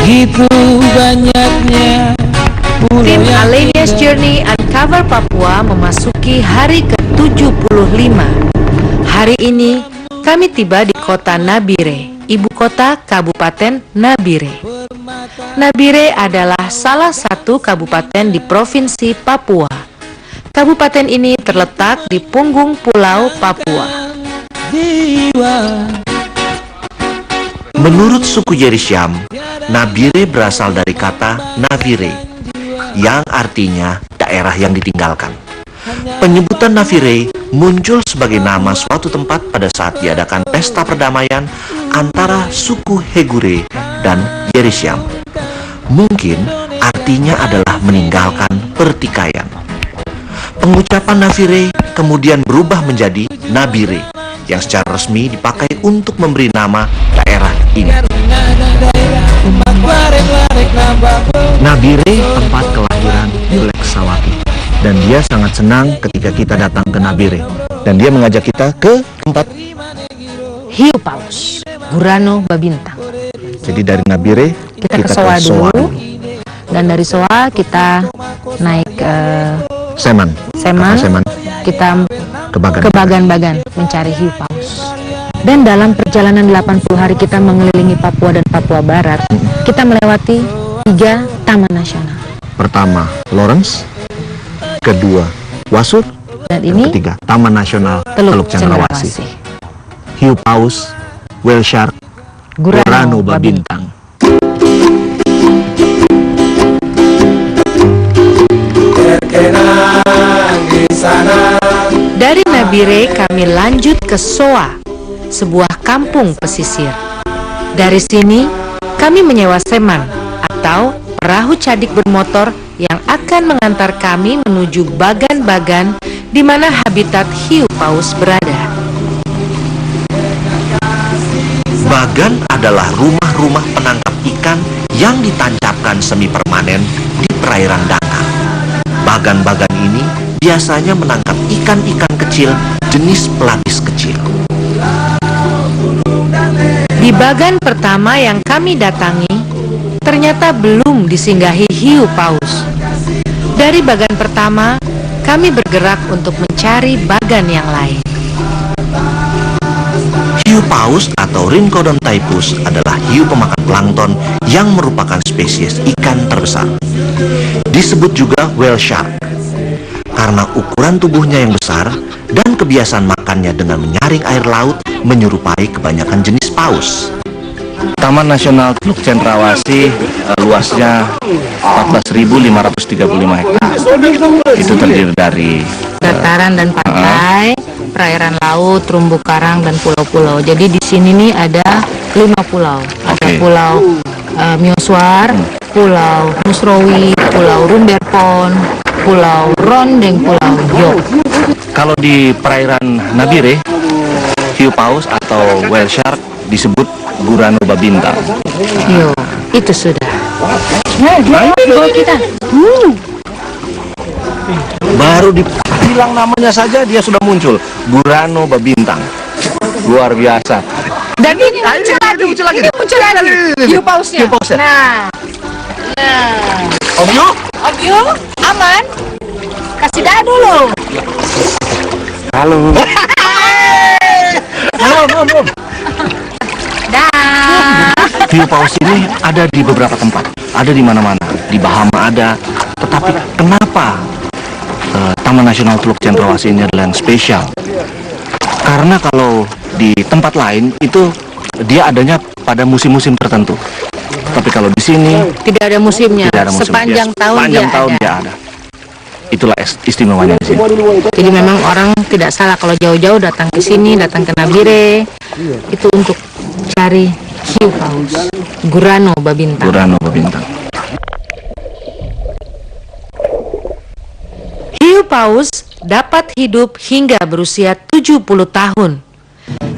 begitu banyaknya. Tim Alenia's Journey Uncover Papua memasuki hari ke-75. Hari ini kami tiba di kota Nabire, ibu kota Kabupaten Nabire. Nabire adalah salah satu kabupaten di Provinsi Papua. Kabupaten ini terletak di punggung Pulau Papua. Menurut suku Yerisham, Nabire berasal dari kata Navire, yang artinya daerah yang ditinggalkan. Penyebutan Navire muncul sebagai nama suatu tempat pada saat diadakan pesta perdamaian antara suku Hegure dan Yerisham. Mungkin artinya adalah meninggalkan pertikaian. Pengucapan Navire kemudian berubah menjadi Nabire, yang secara resmi dipakai untuk memberi nama daerah ini. Nabire tempat kelahiran Yulek Sawati, dan dia sangat senang ketika kita datang ke Nabire, dan dia mengajak kita ke tempat Hiu Paus, Gurano Babintang. Jadi dari Nabire Kita ke Soa dulu, dan dari Soa kita naik ke Seman, kita ke Bagan. ke Bagan-Bagan mencari hiu paus. Dan dalam perjalanan 80 hari kita mengelilingi Papua dan Papua Barat, kita melewati 3 taman nasional. Pertama Lawrence, kedua Wasur, Dan dan ini ketiga Taman Nasional Teluk Teluk Cendrawasih. Cendrawasih, Hiu paus, whale shark, Gurano Babintang. Dari Nabire kami lanjut ke Soa, sebuah kampung pesisir. Dari sini kami menyewa seman atau perahu cadik bermotor yang akan mengantar kami menuju Bagan-Bagan di mana habitat hiu paus berada. Bagan adalah rumah-rumah penangkap ikan yang ditancapkan semi permanen di perairan dangkal. Bagan-bagan ini biasanya menangkap ikan-ikan kecil jenis pelapis kecil. Di bagan pertama yang kami datangi, ternyata belum disinggahi hiu paus. Dari bagan pertama, kami bergerak untuk mencari bagan yang lain. Hiu paus atau Rhincodon typhus adalah hiu pemakan plankton yang merupakan spesies ikan terbesar. Disebut juga whale shark karena ukuran tubuhnya yang besar dan kebiasaan makannya dengan menyaring air laut menyerupai kebanyakan jenis paus. Taman Nasional Teluk Cendrawasih luasnya 14.535 hektar. Itu terdiri dari Dataran dan pantai, perairan laut, terumbu karang dan pulau-pulau. Jadi di sini nih ada 5 pulau. Ada Oke. pulau Mioswar, pulau Musrowi, pulau Rumberpon, pulau Rondeng, pulau Yok. kalau di perairan Nabire, hiu paus atau whale shark disebut Gurano Babintang. Yo, itu sudah. Nah, kita. Baru dibilang namanya saja dia sudah muncul, Gurano Babintang. Luar biasa. Dan ini muncul lagi. Ini muncul lagi. Hiu pausnya. Hiu pausnya. Nah. Om Yu, Om Yu, aman. Kasih dah dulu. halo. Om. Dah. Hiu paus ini ada di beberapa tempat, ada di mana-mana, di Bahama ada. Tetapi kenapa Taman Nasional Teluk Cendrawasih ini adalah yang spesial? Karena kalau di tempat lain itu dia adanya pada musim-musim tertentu. Tapi kalau di sini Tidak ada musimnya. tidak ada musim. Sepanjang tahun sepanjang dia tahun ada. dia ada. Itulah istimewanya di sini. Jadi memang orang tidak salah kalau jauh-jauh datang ke sini, datang ke Nabire, itu untuk cari hiu paus, Gurano Babintang. Gurano Babintang. Hiu paus dapat hidup hingga berusia 70 tahun.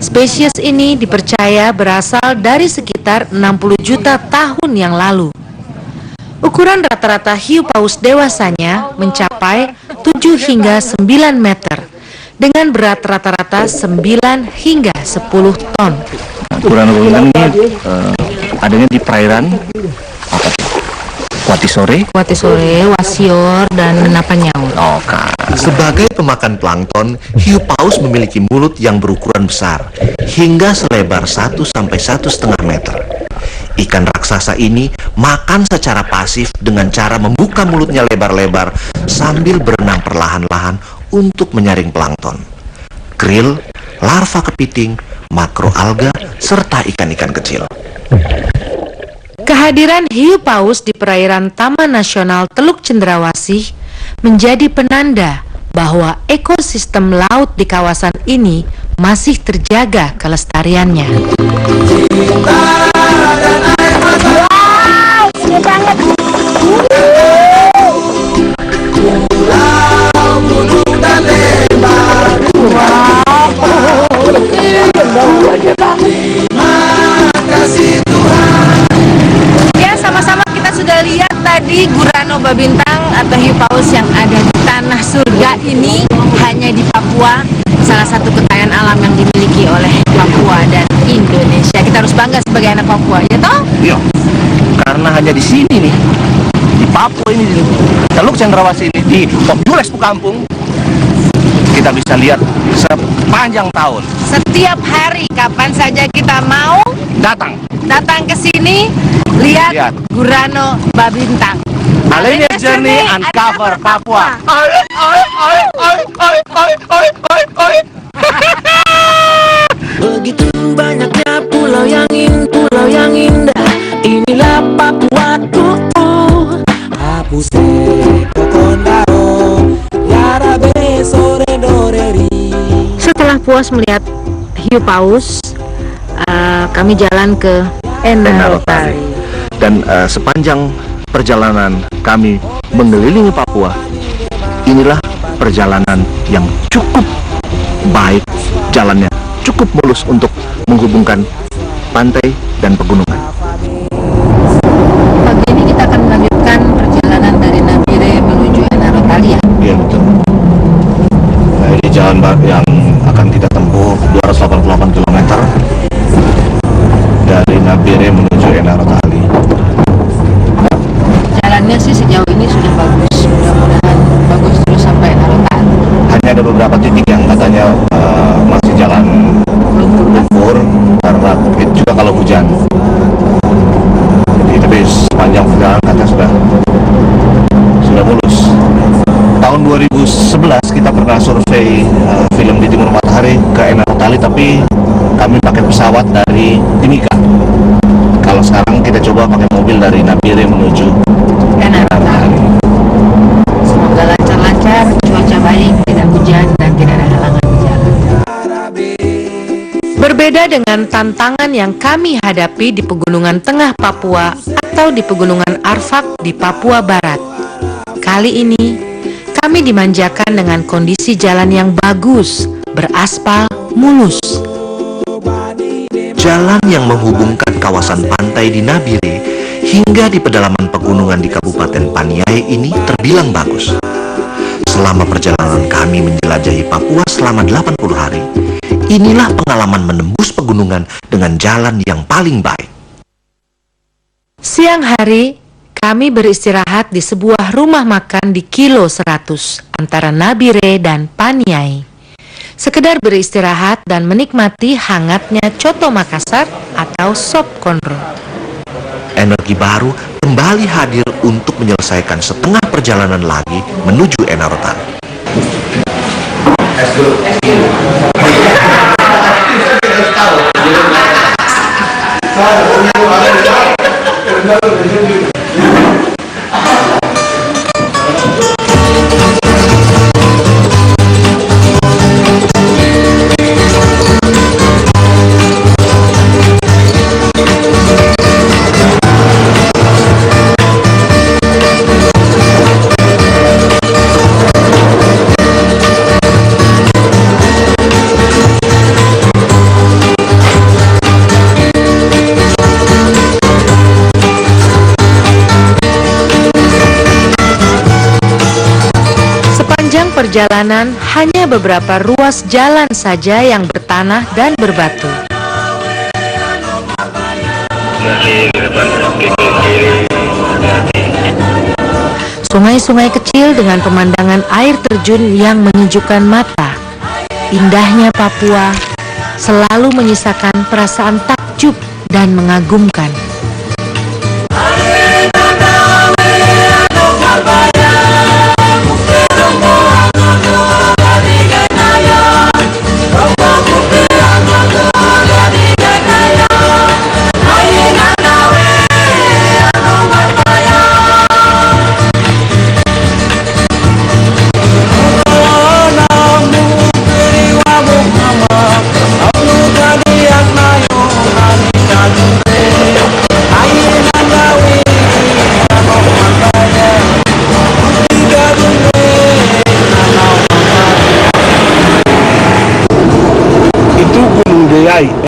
Spesies ini dipercaya berasal dari sekitar 60 juta tahun yang lalu. Ukuran rata-rata hiu paus dewasanya mencapai 7 hingga 9 meter dengan berat rata-rata 9 hingga 10 ton. Gurano Babintang ini adanya di perairan Wati sore. Wati sore, wasior, dan napanyau. Oke. Sebagai pemakan plankton, hiu paus memiliki mulut yang berukuran besar, hingga selebar 1 sampai 1,5 meter. Ikan raksasa ini makan secara pasif dengan cara membuka mulutnya lebar-lebar sambil berenang perlahan-lahan untuk menyaring plankton, krill, larva kepiting, makroalga, serta ikan-ikan kecil. Kehadiran hiu paus di perairan Taman Nasional Teluk Cendrawasih menjadi penanda bahwa ekosistem laut di kawasan ini masih terjaga kelestariannya. Ya, sama-sama kita sudah lihat tadi Gurano babintang atau hiu paus yang ada di tanah surga ini hanya di Papua, salah satu kekayaan alam yang dimiliki oleh Papua dan Indonesia. Kita harus bangga sebagai anak Papua, ya toh? Iya. Karena hanya di sini nih, di Papua ini, di Teluk Cendrawasih ini, di Jules Pukampung, kita bisa lihat sepanjang tahun. Setiap hari, kapan saja kita mau datang ke sini, lihat Gurano babintang. Alenia Journey Uncover Papua. Begitu banyaknya pulau yang indah, inilah Papuaku. Hapuse kokondaro, yarabe sore doreri. Setelah puas melihat hiu paus, kami jalan ke Enarotali. Dan sepanjang perjalanan kami mengelilingi Papua, inilah perjalanan yang cukup baik, jalannya cukup mulus untuk menghubungkan pantai dan pegunungan. Pagi ini kita akan melanjutkan perjalanan dari Nabire menuju Enarotali, ya? Iya, betul. Nah, ini jalan yang akan kita tempuh 288 km dari Nabire menuju Enarotali. Jalannya sih sejauh ini sudah bagus, mudah-mudahan bagus terus sampai Enarotali. Hanya ada beberapa titik yang katanya masih jalan lumpur karena itu juga kalau hujan. Jadi tapi sepanjang perjalanan katanya sudah mulus. Tahun 2011 kita pernah survei film di Timur Matahari ke Enarotali, tapi kami pakai pesawat dari Timika. Kalau sekarang kita coba pakai mobil dari Nabire menuju Enarotali. Semoga lancar-lancar, cuaca baik, tidak hujan dan tidak ada halangan di jalan. Berbeda dengan tantangan yang kami hadapi di pegunungan tengah Papua atau di pegunungan Arfak di Papua Barat, kali ini kami dimanjakan dengan kondisi jalan yang bagus, beraspal, mulus. Jalan yang menghubungkan kawasan pantai di Nabire hingga di pedalaman pegunungan di Kabupaten Paniai ini terbilang bagus. Selama perjalanan kami menjelajahi Papua selama 80 hari, inilah pengalaman menembus pegunungan dengan jalan yang paling baik. Siang hari, kami beristirahat di sebuah rumah makan di Kilo 100 antara Nabire dan Paniai. Sekedar beristirahat dan menikmati hangatnya coto Makassar atau sop konro. Energi baru kembali hadir untuk menyelesaikan setengah perjalanan lagi menuju Enarotali. Perjalanan hanya beberapa ruas jalan saja yang bertanah dan berbatu. sungai-sungai kecil dengan pemandangan air terjun yang menyejukkan mata. Indahnya Papua selalu menyisakan perasaan takjub dan mengagumkan.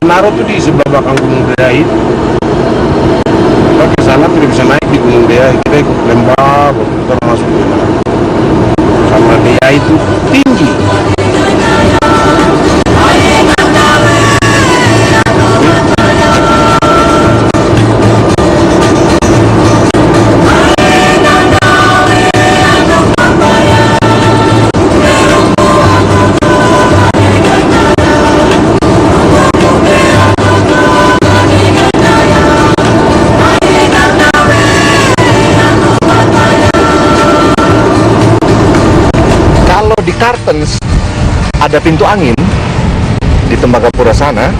Enaro tuh di sebelah belakang Gunung Deai. Kita ke sana tidak bisa naik di Gunung Deai, kita ikut lembah, kita masuk ke sana. Karena Deai itu tinggi. Di Kartens ada pintu angin di Tembagapura sana,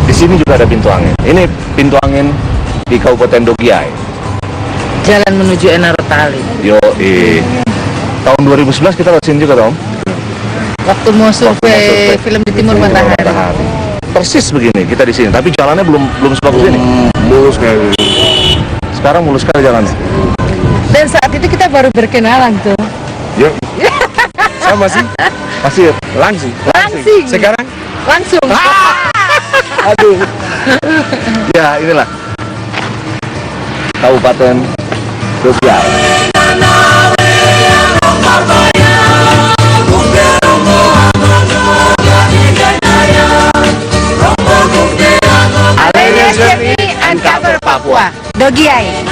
di sini juga ada pintu angin. Ini pintu angin di Kabupaten Dogiai. Jalan menuju Enarotali. Yo, tahun 2011 kita lewat sini juga, Tom. Waktu mau survei film di Timur Matahari. Persis begini kita di sini, tapi jalannya belum sebagus ini. Mulus kayak gini. Sekarang mulus sekali jalannya. Dan saat itu kita baru berkenalan tuh. Yuk. Sama sih. Masih Langsing. Sekarang? Langsung. aduh. Ya, inilah Kabupaten Dogiai. Alenia Journey Uncover Papua. Dogiai.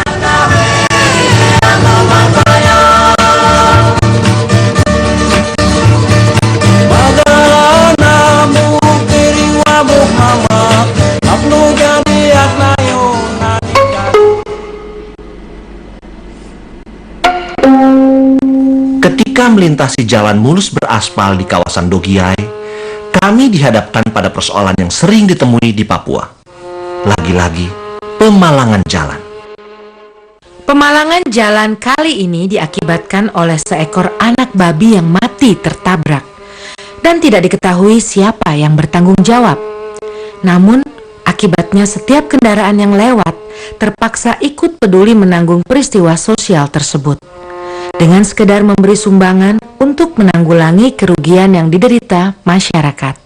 Ketika melintasi jalan mulus beraspal di kawasan Dogiai, kami dihadapkan pada persoalan yang sering ditemui di Papua. Lagi-lagi, pemalangan jalan. Pemalangan jalan kali ini diakibatkan oleh seekor anak babi yang mati tertabrak dan tidak diketahui siapa yang bertanggung jawab. Namun, akibatnya setiap kendaraan yang lewat terpaksa ikut peduli menanggung peristiwa sosial tersebut dengan sekedar memberi sumbangan untuk menanggulangi kerugian yang diderita masyarakat.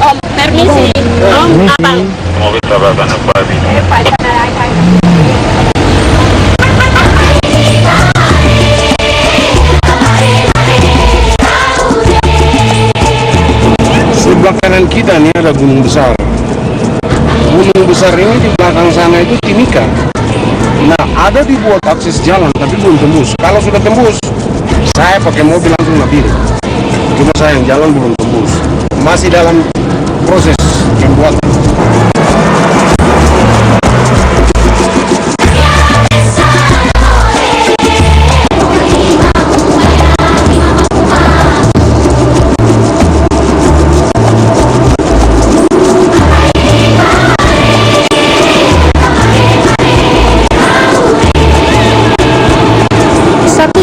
Om, permisi. Om, apa? Mobil tabrakan apa ini? Sebelah kanan kita nih ada gunung besar. Gunung besar ini di belakang sana itu Timika. Nah, ada dibuat akses jalan tapi belum tembus. Kalau sudah tembus, saya pakai mobil langsung Nabire. Cuma sayang jalan belum tembus. Masih dalam proses pembuatan.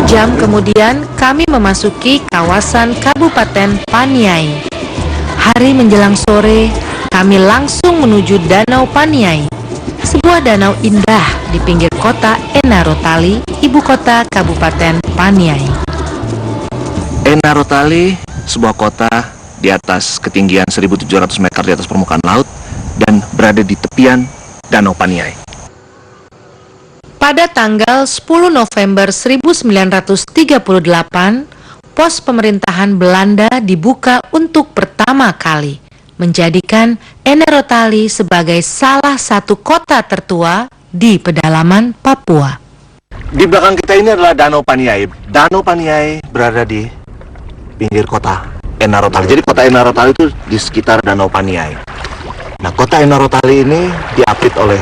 Jam kemudian kami memasuki kawasan Kabupaten Paniai. Hari menjelang sore, kami langsung menuju Danau Paniai, sebuah danau indah di pinggir kota Enarotali, ibu kota Kabupaten Paniai. Enarotali, sebuah kota di atas ketinggian 1.700 meter di atas permukaan laut dan berada di tepian Danau Paniai. Pada tanggal 10 November 1938, pos pemerintahan Belanda dibuka untuk pertama kali, menjadikan Enerotali sebagai salah satu kota tertua di pedalaman Papua. Di belakang kita ini adalah Danau Paniai. Danau Paniai berada di pinggir kota Enarotali. Jadi kota Enarotali itu di sekitar Danau Paniai. Nah, kota Enarotali ini diapit oleh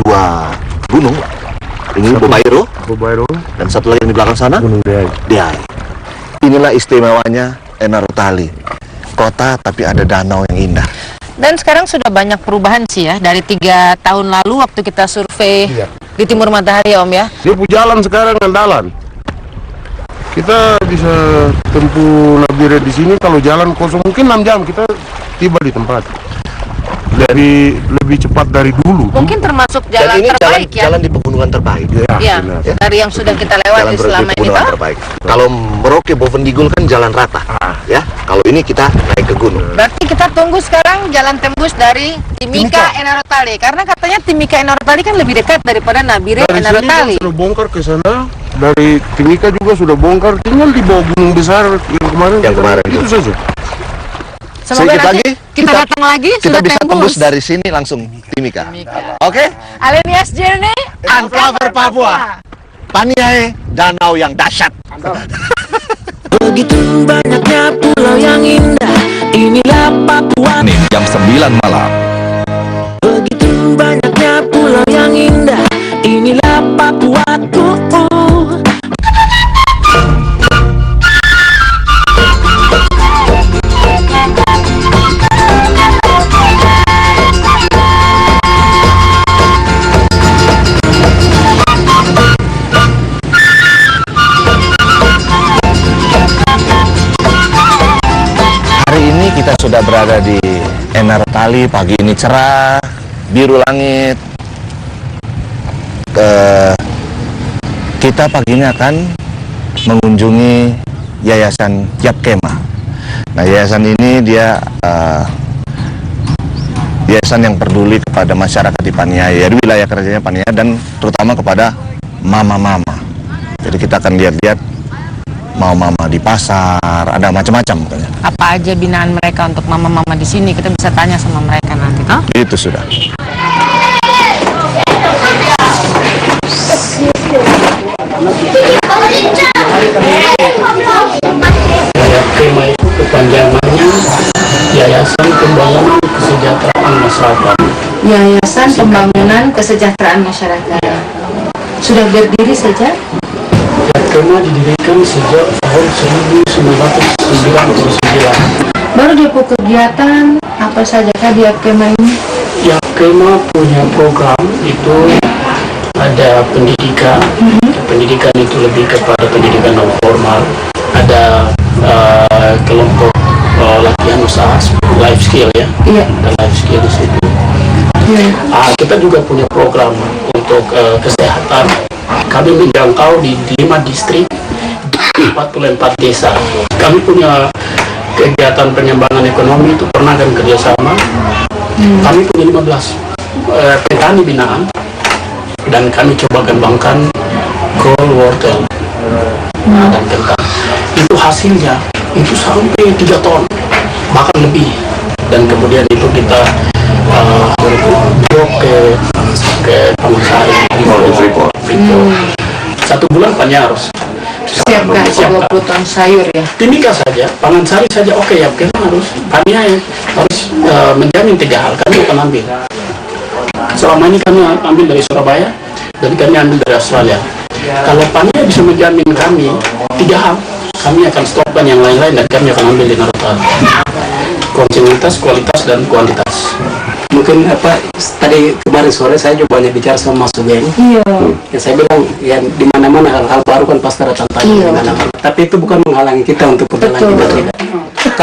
dua gunung. Ini Bobairo, dan satu lagi yang di belakang sana, Gunung Deai. Inilah istimewanya Enarotali. Kota tapi ada danau yang indah. Dan sekarang sudah banyak perubahan sih ya, dari 3 tahun lalu waktu kita survei di Timur Matahari Om ya. Dia punya jalan sekarang andalan. Kita bisa tempuh Nabire di sini kalau jalan kosong mungkin 6 jam kita tiba di tempat. Lebih cepat dari dulu. Mungkin termasuk jalan Dan ini terbaik ya. jalan di pegunungan terbaik. Ya, benar. dari yang sudah kita lewati selama ini pegunungan toh. terbaik. Kalau Merauke Bovendigul kan jalan rata, ya. Kalau ini kita naik ke gunung. Berarti kita tunggu sekarang jalan tembus dari Timika Enarotali, karena katanya Timika Enarotali kan lebih dekat daripada Nabire Dari sini kan Enarotali. sudah bongkar ke sana. Dari Timika juga sudah bongkar. Tinggal di bawah gunung besar yang kemarin. Itu saja. Semoga Sedikit nanti lagi, kita datang lagi Kita sudah bisa tembus. tembus dari sini langsung Timika. Oke? Alenias Journey Uncover Papua. Paniai, danau yang dahsyat. Begitu banyaknya pulau yang indah, inilah Papua. Senin jam 9 malam. Begitu banyaknya pulau yang indah, inilah Papuaku. Hari ini kita sudah berada di Enarotali. Pagi ini cerah, biru langit. Kita pagi ini akan mengunjungi Yayasan Yap Kema. Nah, yayasan ini dia yayasan yang peduli kepada masyarakat di Paniai, ya, di wilayah kerjanya Paniai, dan terutama kepada mama-mama. Jadi kita akan lihat-lihat mama-mama di pasar, ada macam-macam katanya. Apa aja binaan mereka untuk mama-mama di sini? Kita bisa tanya sama mereka nanti, toh? Itu sudah. Kema itu kepanjangannya Yayasan Pembangunan Kesejahteraan Masyarakat. Yayasan Pembangunan Kesejahteraan Masyarakat. Sudah berdiri sejak? Kema didirikan sejak tahun 1999. Baru dia kegiatan apa saja kah di Kema ini? Ya, Kema punya program itu ada pendidikan. Pendidikan itu lebih kepada pendidikan non formal. Ada kelompok latihan usaha, life skill ya. Iya. Ada life skill di situ. Kita juga punya program untuk kesehatan. Kami menjangkau di 5 distrik, 44 desa. Kami punya kegiatan pengembangan ekonomi itu pernah dan kerjasama. Kami punya 15 petani binaan dan kami coba kembangkan coal wortel dan kentang. Itu hasilnya itu sampai 3 ton bahkan lebih, dan kemudian itu kita drop ke Taman Sari, Freeport. 1 bulan Panyaros. Siapkan 20 ton sayur ya. Timika saja, Pangan Sari saja oke ya, kita harus Paniai harus menjamin 3 hal kami akan ambil. Selama ini kami ambil dari Surabaya dan kami ambil dari Australia. Kalau Paniai bisa menjamin kami 3 hal, kami akan stopkan yang lain-lain dan kami akan ambil di Enarotali. Kontinuitas, kualitas, dan kuantitas. Mungkin tadi kemarin sore saya juga banyak bicara sama Mas Sugeng. Iya. Ya saya bilang ya di mana-mana hal-hal baru kan pasti ada tantangan. Iya. Tapi itu bukan menghalangi kita untuk berjalan kita tidak.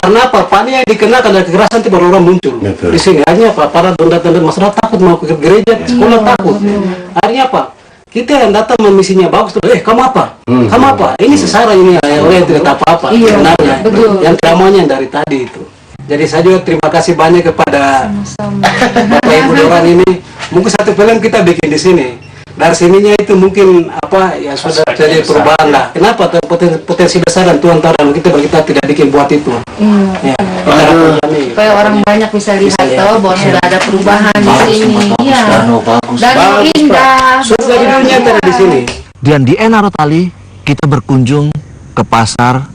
Karena apa? Paniai dikenakan dari kekerasan itu baru orang muncul. Di sini akhirnya apa? Para tenda-tenda masyarakat takut mau ke gereja, sekolah takut. Akhirnya apa? Kita yang datang memisinya bagus tuh, kamu apa? Kamu apa? Ini sesara ini oleh tidak apa-apa. Sebenarnya yang dramanya dari tadi itu. Jadi saya juga terima kasih banyak kepada Bapak Ibu Dewan ini. Mungkin satu film kita bikin di sini. dari sininya itu mungkin apa ya sudah jadi perubahan lah. Kenapa potensi besar dan Tuhan tahu dan kita tidak bikin buat itu. Ya, Supaya orang banyak bisa lihat bahwa sudah ada perubahan di sini. Iya. Danau indah. Surga di dunia ada di sini. Dan di Enarotali kita berkunjung ke pasar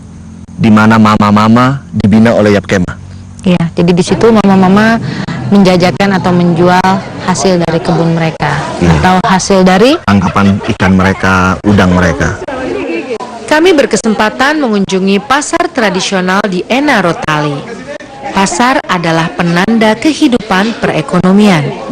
di mana mama-mama dibina oleh Yapkema. Iya, jadi di situ mama-mama menjajakan atau menjual hasil dari kebun mereka atau hasil dari Tangkapan ikan mereka, udang mereka. Kami berkesempatan mengunjungi pasar tradisional di Enarotali. Pasar adalah penanda kehidupan perekonomian.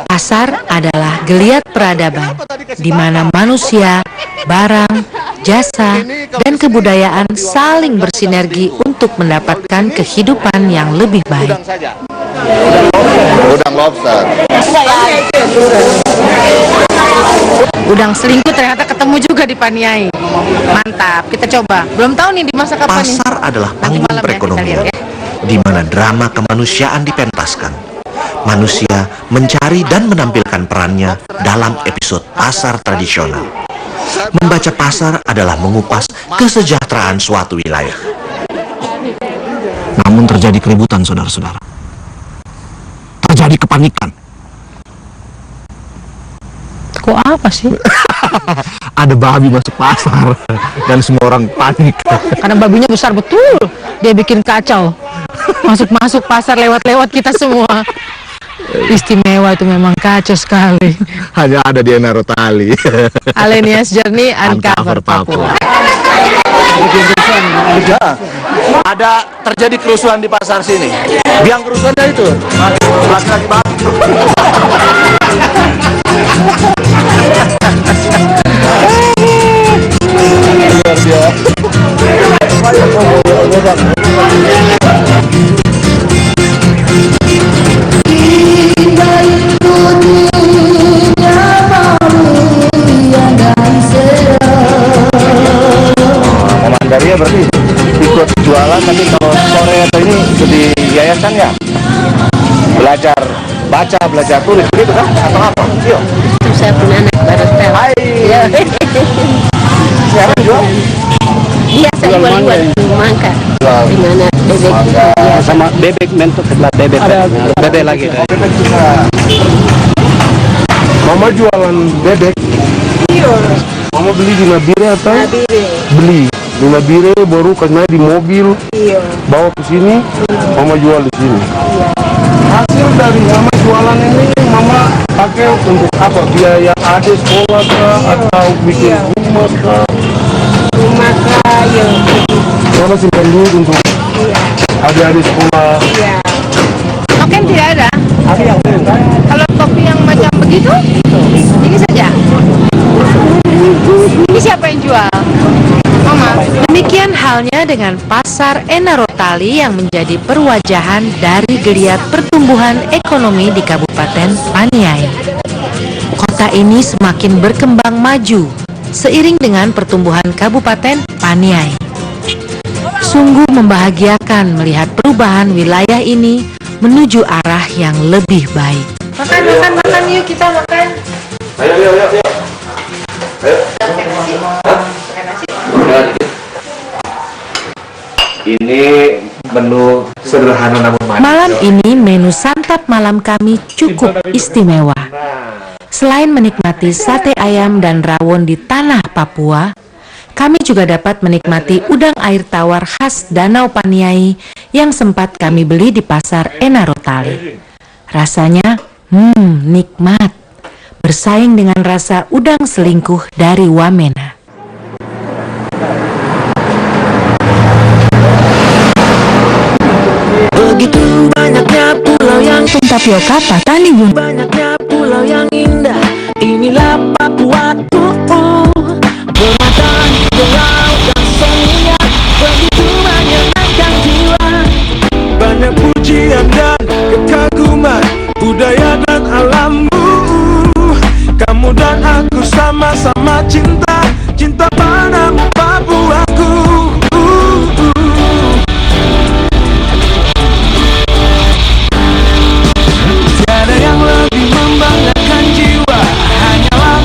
Pasar adalah geliat peradaban, di mana manusia, barang, jasa, dan kebudayaan saling bersinergi untuk mendapatkan kehidupan yang lebih baik. Udang lobster. Udang selingkuh ternyata ketemu juga di Paniai. Mantap, kita coba. Belum tahu nih dimasak apa nih. Pasar adalah panggung malam ya, perekonomian, kita lihat di mana drama kemanusiaan dipentaskan. Manusia mencari dan menampilkan perannya dalam episode pasar tradisional. Membaca pasar adalah mengupas kesejahteraan suatu wilayah. Namun terjadi keributan, saudara-saudara. Terjadi kepanikan. Kok apa sih? Ada babi masuk pasar dan semua orang panik. Karena babinya besar betul. Dia bikin kacau. Masuk-masuk pasar lewat-lewat kita semua. Istimewa itu memang kacau sekali. Hanya ada di Enarotali. Alenia's Journey Uncover Papua. Ada terjadi kerusuhan di pasar sini. Biang kerusuhannya itu laki-laki babi. Komandaria berarti ikut jualan, tapi kalau sore atau ini ikut di yayasan ya? Belajar baca, belajar tulis gitu kan? Atau apa? Yuk. Saya punya anak baru tahu. Hai. Sekarang jual? Biasa jual-jual mangga. Di mana bebek biasa. Sama bebek mentok sebelah bebek. Bebek lagi. Bebek juga. Mama jualan bebek. Iya. Mama beli di Nabire atau? Nabire. Beli di Nabire, baru karena di mobil. Iya. Bawa ke sini, Mama jual di sini. Hasil dari Mama jualan ini Mama pakai untuk apa? Biaya adik sekolah kah? Atau bikin rumah kah? Rumah kaya. Mama simpan duit untuk adik-adik sekolah. Iya. Token tidak ada. Kalau topi yang macam begitu, ini saja. Ini siapa yang jual? Mama. Demikian halnya dengan Pasar Enarotali yang menjadi perwajahan dari geliat pertumbuhan ekonomi di Kabupaten Paniai. Kota ini semakin berkembang maju seiring dengan pertumbuhan Kabupaten Paniai. Sungguh membahagiakan melihat perubahan wilayah ini menuju arah yang lebih baik. Makan yuk, kita makan. Ayo. Ini menu sederhana namun manis. Malam ini menu santap malam kami cukup istimewa. Selain menikmati sate ayam dan rawon di tanah Papua, kami juga dapat menikmati udang air tawar khas Danau Paniai yang sempat kami beli di Pasar Enarotali. Rasanya, nikmat. Bersaing dengan rasa udang selingkuh dari Wamena. Begitu banyaknya pulau yang Tapioka Patani Gunung. banyaknya pulau yang indah. Inilah Papuaku, bermata hijau laut dan senia. Begitu menyenangkan jiwa. Banyak pujian dan kekaguman budaya dan alammu. Kamu dan aku sama-sama cinta padamu Papuaku. Tiada yang lebih membanggakan jiwa, hanyalah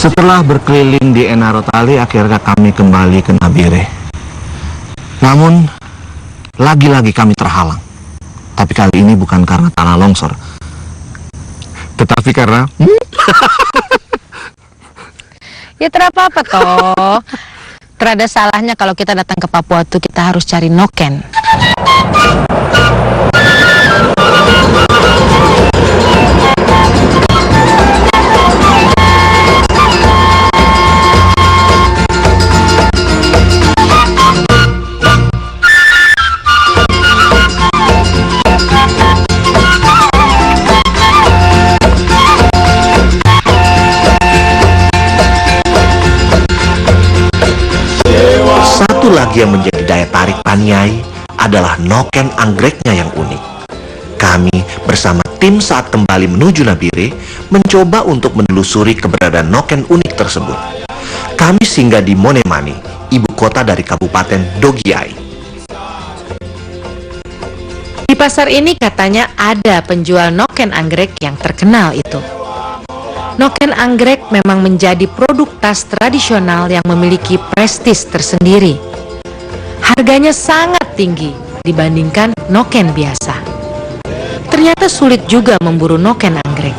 Setelah berkeliling di Enarotali, akhirnya kami kembali ke Nabire. Namun, lagi-lagi kami terhalang. Tapi kali ini bukan karena tanah longsor, tetapi karena... Ya terapa-apa toh. Terada salahnya kalau kita datang ke Papua tuh kita harus cari noken. Satu lagi yang menjadi daya tarik Paniai adalah noken anggreknya yang unik. Kami bersama tim saat kembali menuju Nabire mencoba untuk menelusuri keberadaan noken unik tersebut. Kami singgah di Monemani, ibu kota dari Kabupaten Dogiai. Di pasar ini katanya ada penjual noken anggrek yang terkenal itu. Noken anggrek memang menjadi produk tas tradisional yang memiliki prestis tersendiri. Harganya sangat tinggi dibandingkan noken biasa. Ternyata sulit juga memburu noken anggrek.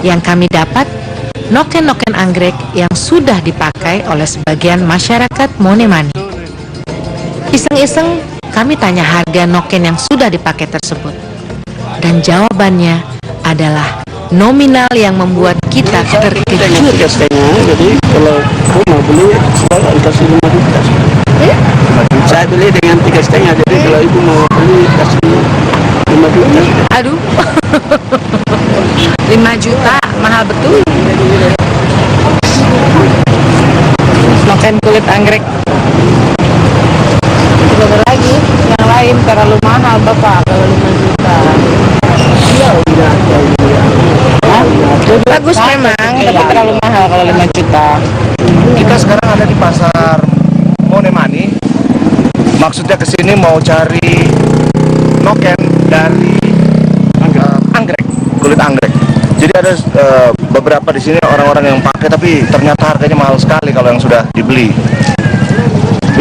Yang kami dapat, noken-noken anggrek yang sudah dipakai oleh sebagian masyarakat Monemani. Iseng-iseng kami tanya harga noken yang sudah dipakai tersebut. Dan jawabannya adalah nominal yang membuat kita terkejut. Jadi kalau mau beli sekarang dikasih 5 juta. Saya beli dengan 3,5, jadi kalau ibu mau beli kasih 5 juta. Aduh, 5 juta, mahal betul. Noken kulit anggrek. Tidak ada lagi, yang lain terlalu mahal Bapak, kalau 5 juta. Bagus memang, tapi terlalu mahal kalau 5 juta. Kita sekarang ada di pasar Monemani. Maksudnya ke sini mau cari noken dari anggrek, kulit anggrek. Jadi ada beberapa di sini orang-orang yang pakai, tapi ternyata harganya mahal sekali kalau yang sudah dibeli.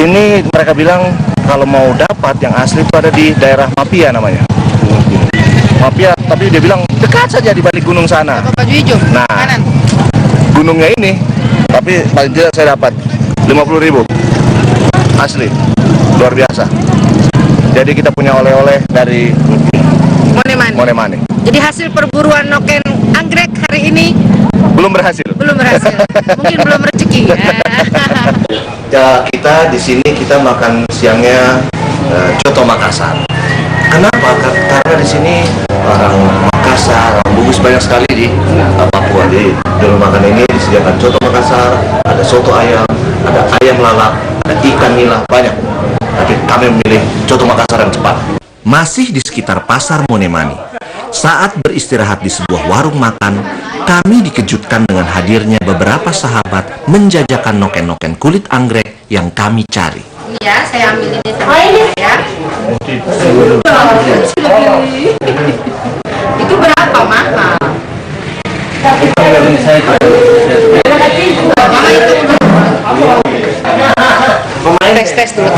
Ini mereka bilang kalau mau dapat yang asli itu ada di daerah Mapia namanya. Mapia, tapi dia bilang dekat saja di balik gunung sana. Baju hijau, Nah, kanan. gunungnya ini, tapi paling tidak saya dapat 50.000 asli, luar biasa. Jadi kita punya oleh-oleh dari Monemani. Jadi hasil perburuan noken anggrek hari ini Belum berhasil. belum berhasil. Mungkin belum rezeki. Ya, kita di sini kita makan siangnya coto Makassar. Kenapa? Karena di sini orang Makassar, orang Bugis banyak sekali di Papua. Jadi dalam makan ini disediakan coto Makassar, ada soto ayam, ada ayam lalap, ada ikan nila, banyak. Tapi kami memilih coto Makassar yang cepat. Masih di sekitar pasar Monemani, saat beristirahat di sebuah warung makan, kami dikejutkan dengan hadirnya beberapa sahabat menjajakan noken-noken kulit anggrek yang kami cari. Ya, saya ambil ini ya. Itu berapa mahal? Tes dulu.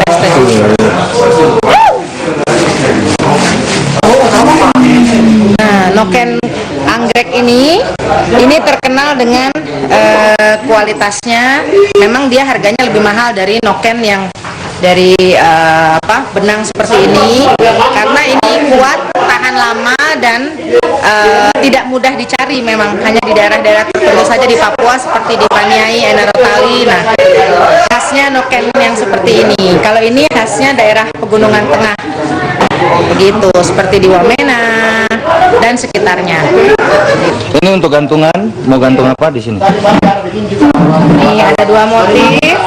Nah, noken anggrek ini terkenal dengan kualitasnya. Memang dia harganya lebih mahal dari noken yang dari benang seperti ini, karena ini kuat, tahan lama, dan tidak mudah dicari. Memang hanya di daerah-daerah tertentu saja di Papua, seperti di Paniai, Enarotali. Nah, khasnya noken yang seperti ini. Kalau ini khasnya daerah pegunungan tengah, begitu, seperti di Wamena dan sekitarnya. Ini untuk gantungan, mau gantung apa di sini? Ini ada 2 motif.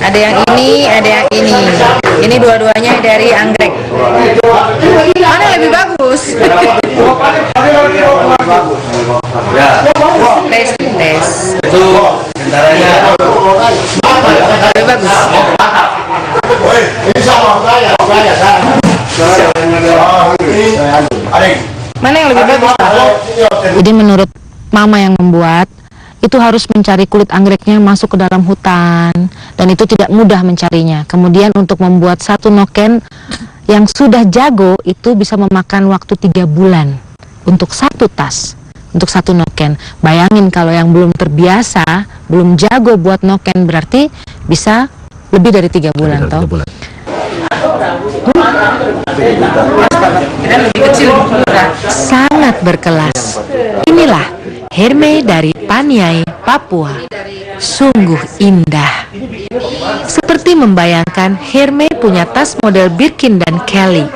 Ada yang ini, ada yang ini. Ini dua-duanya dari anggrek. Mana yang lebih bagus? Tes. Itu caranya Lebih bagus. Mana yang lebih bagus? Jadi menurut Mama yang membuat, itu harus mencari kulit anggreknya masuk ke dalam hutan, dan itu tidak mudah mencarinya. Kemudian untuk membuat satu noken yang sudah jago itu bisa memakan waktu 3 bulan untuk satu tas, untuk satu noken. Bayangin kalau yang belum terbiasa, belum jago buat noken, berarti bisa lebih dari 3 bulan toh. Sangat berkelas. Inilah Herme dari Paniai, Papua. Sungguh indah. Seperti membayangkan Herme punya tas model Birkin dan Kelly.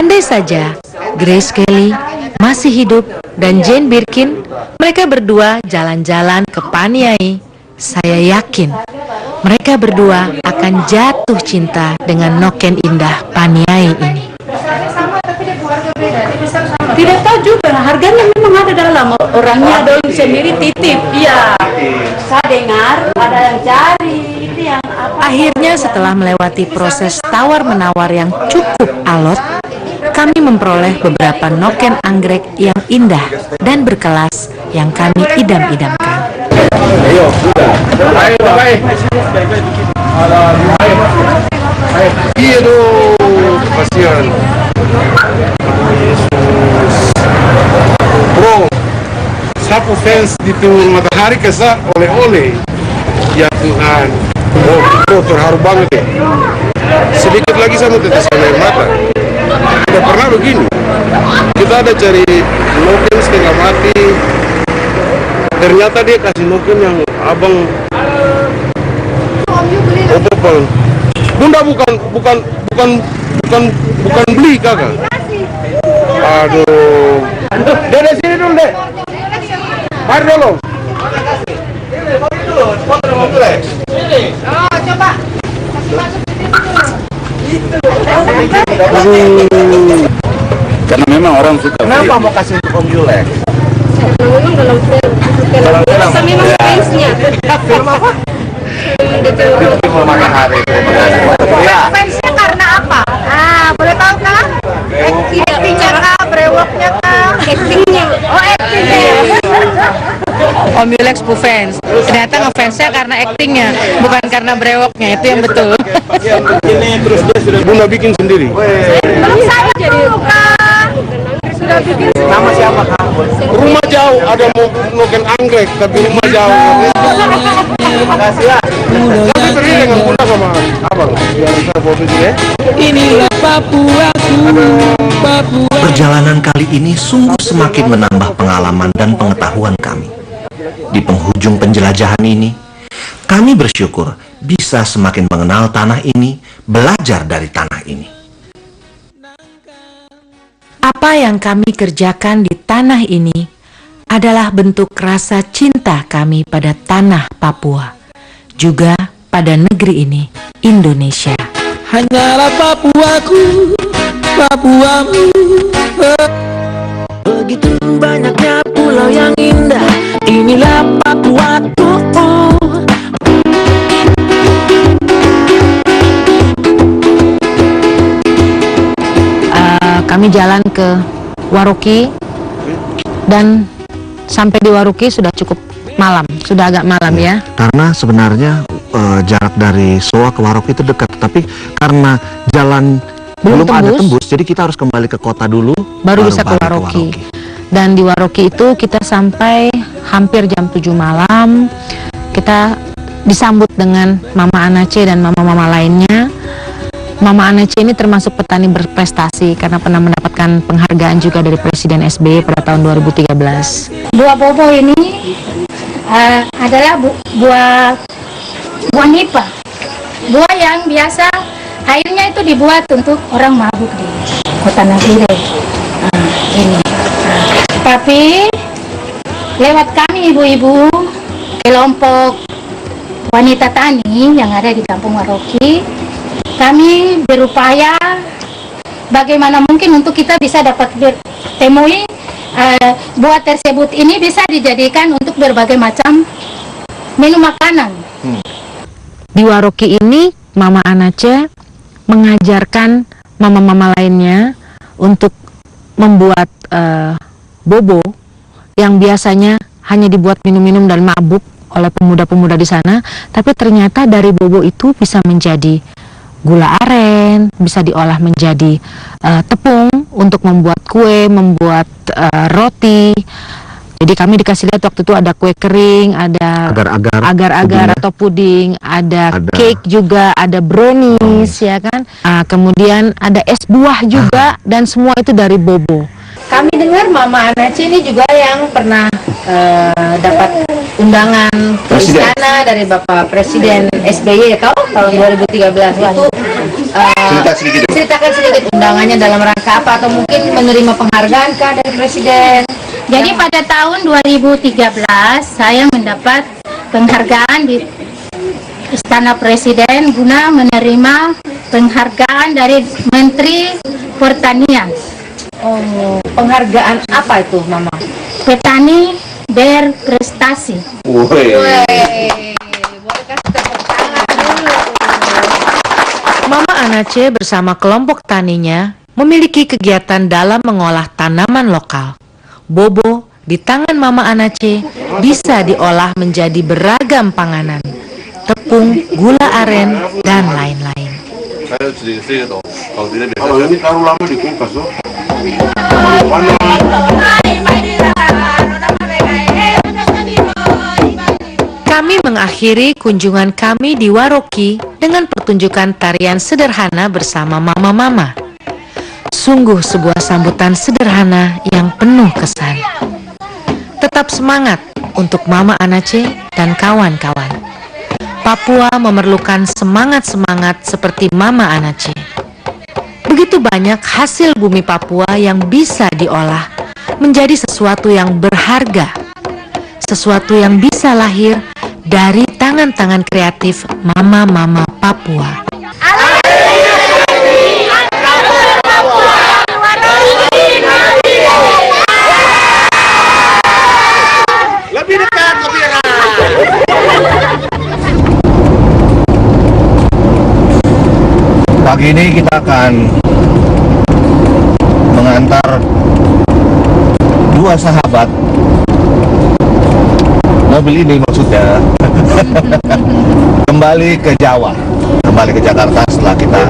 Andai saja Grace Kelly masih hidup dan Jane Birkin, mereka berdua jalan-jalan ke Paniai, saya yakin mereka berdua akan jatuh cinta dengan noken indah Paniai ini. Tidak tahu juga, harganya memang ada dalam, orangnya dong sendiri titip. Iya, saya dengar ada yang cari, itu yang apa. Akhirnya setelah melewati proses tawar-menawar yang cukup alot, kami memperoleh beberapa noken anggrek yang indah dan berkelas yang kami idam-idamkan. Ayo, sudah. Ayo, baik. Iya dong, kasihan. Bro, sapu fans di timur matahari kesah oleh-oleh. Ya Tuhan, bro terharu banget ya. Sedikit lagi saya mau tetes air mata. Tidak pernah begini. Kita ada cari noken setengah mati. Ternyata dia kasih noken yang abang opopel. Bunda bukan beli kakak. Aduh. Dede sini dulu deh. Mari dulu. Oh, coba. Karena memang orang suka. Kenapa mau kasih untuk Om Julek? Memang dalam film fansnya. Film apa? Film Matahari. Fansnya karena apa? Ah, boleh tahu kah? Actingnya kah, brewoknya kah? Actingnya. Oh, actingnya. Om Julek fans, ternyata ngefansnya karena aktingnya, bukan karena brewoknya, itu yang betul. Ini terus dia sudah Bunda bikin sendiri. Belum saya dulu kah? Sudah bikin. Nama siapa kak? Rumah jauh ada noken anggrek tapi rumah jauh. Terima kasih ya. Tapi tadi dengan Bunda sama abang. Biar saya foto dulu ya. Inilah Papuaku, Papua. Perjalanan kali ini sungguh semakin menambah pengalaman dan pengetahuan kami. Di penghujung penjelajahan ini, kami bersyukur bisa semakin mengenal tanah ini, belajar dari tanah ini. Apa yang kami kerjakan di tanah ini adalah bentuk rasa cinta kami pada tanah Papua, juga pada negeri ini, Indonesia. Hanyalah Papuaku, Papuamu. Begitu banyaknya pulau yang indah, inilah Papuaku. Kami jalan ke Waroki dan sampai di Waroki sudah cukup malam, sudah agak malam ya. Karena sebenarnya jarak dari Soa ke Waroki itu dekat, tapi karena jalan belum ada tembus, jadi kita harus kembali ke kota dulu, baru bisa ke Waroki. Dan di Waroki itu kita sampai hampir jam 7 malam. Kita disambut dengan Mama Anace dan mama-mama lainnya. Mama Anace ini termasuk petani berprestasi karena pernah mendapatkan penghargaan juga dari Presiden SBY pada tahun 2013. Buah bobo ini adalah buah nipa. Buah yang biasa airnya itu dibuat untuk orang mabuk di Kota Nabire. Ini. Tapi lewat kami ibu-ibu kelompok wanita tani yang ada di Kampung Waroki, kami berupaya bagaimana mungkin untuk kita bisa dapat temui buah tersebut ini bisa dijadikan untuk berbagai macam menu makanan. Di Waroki ini Mama Anace mengajarkan mama-mama lainnya untuk membuat bobo yang biasanya hanya dibuat minum-minum dan mabuk oleh pemuda-pemuda di sana, tapi ternyata dari bobo itu bisa menjadi gula aren, bisa diolah menjadi tepung untuk membuat kue, membuat roti. Jadi kami dikasih lihat waktu itu ada kue kering, ada agar-agar atau puding, ada cake juga, ada brownies, ya kan. Kemudian ada es buah juga, dan semua itu dari bobo. Kami dengar Mama Anace ini juga yang pernah dapat undangan ke istana dari Bapak Presiden SBY tahun 2013 itu. Ceritakan sedikit undangannya dalam rangka apa, atau mungkin menerima penghargaan kah dari Presiden? Jadi pada tahun 2013 saya mendapat penghargaan di Istana Presiden guna menerima penghargaan dari Menteri Pertanian. Oh, penghargaan apa itu, Mama? Petani berprestasi. Boleh kasih tepuk tangan dulu. Mama Anace bersama kelompok taninya memiliki kegiatan dalam mengolah tanaman lokal. Bobo di tangan Mama Anace bisa diolah menjadi beragam panganan, tepung, gula aren, dan lain-lain. Kalau ini taruh lama di kulkas tuh. Kami mengakhiri kunjungan kami di Waroki dengan pertunjukan tarian sederhana bersama mama-mama. Sungguh sebuah sambutan sederhana yang penuh kesan. Tetap semangat untuk Mama Anace dan kawan-kawan. Papua memerlukan semangat-semangat seperti Mama Anace. Begitu banyak hasil bumi Papua yang bisa diolah menjadi sesuatu yang berharga. Sesuatu yang bisa lahir dari tangan-tangan kreatif mama-mama Papua. Lebih dekat, lebih erat. Pagi ini kita akan mengantar dua sahabat, mobil ini maksudnya, kembali ke Jawa, kembali ke Jakarta setelah kita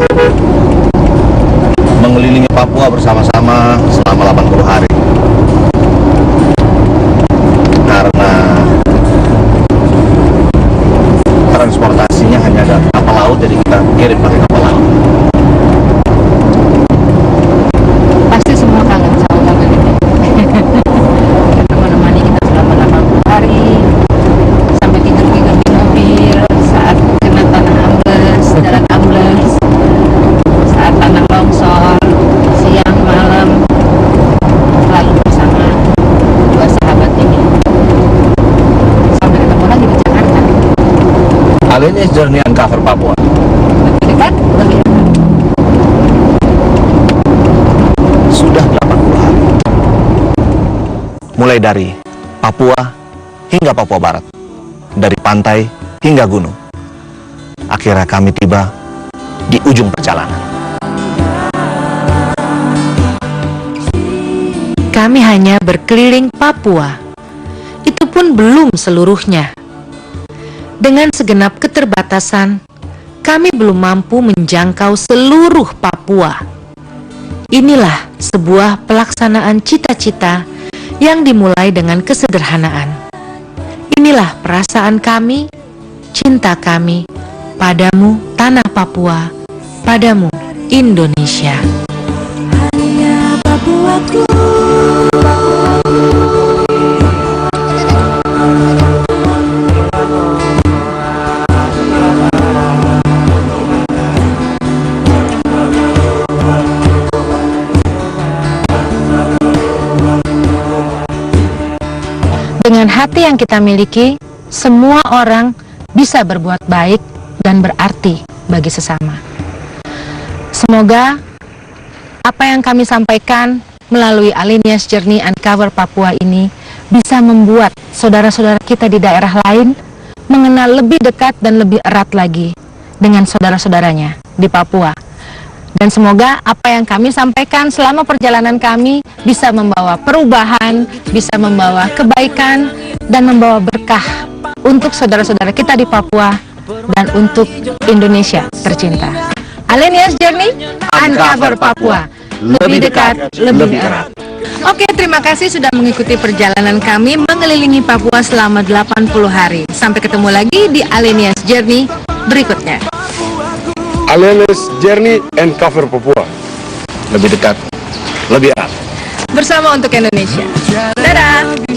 mengelilingi Papua bersama-sama selama 80 hari. Karena transportasinya hanya ada kapal laut, jadi kita kirim pakai kapal laut. Pasti semua kangen sama kangen ini. Menemani kita selama 80 hari, sampai tidur-tidur di mobil saat kena tanah ambles, jalan ambles, saat tanah longsor, siang malam, selalu bersama dua sahabat ini. Sampai ketemu lagi di Jakarta. Alienius Journey Uncover Papua. Lebih dekat, lebih enak. Sudah 80 hari. Mulai dari Papua hingga Papua Barat, dari pantai hingga gunung. Akhirnya kami tiba di ujung perjalanan. Kami hanya berkeliling Papua. Itu pun belum seluruhnya. Dengan segenap keterbatasan, kami belum mampu menjangkau seluruh Papua. Inilah sebuah pelaksanaan cita-cita yang dimulai dengan kesederhanaan. Inilah perasaan kami, cinta kami, padamu tanah Papua, padamu Indonesia. Hanya Papuaku. Dengan hati yang kita miliki, semua orang bisa berbuat baik dan berarti bagi sesama. Semoga apa yang kami sampaikan melalui Alienius Journey Uncover Papua ini bisa membuat saudara-saudara kita di daerah lain mengenal lebih dekat dan lebih erat lagi dengan saudara-saudaranya di Papua. Dan semoga apa yang kami sampaikan selama perjalanan kami bisa membawa perubahan, bisa membawa kebaikan, dan membawa berkah untuk saudara-saudara kita di Papua dan untuk Indonesia tercinta. Alenia's Journey, Uncover Papua. Lebih dekat, lebih erat. Oke, terima kasih sudah mengikuti perjalanan kami mengelilingi Papua selama 80 hari. Sampai ketemu lagi di Alenia's Journey berikutnya. Alenia's Journey and Cover Papua. Lebih dekat, lebih erat. Bersama untuk Indonesia. Dadah!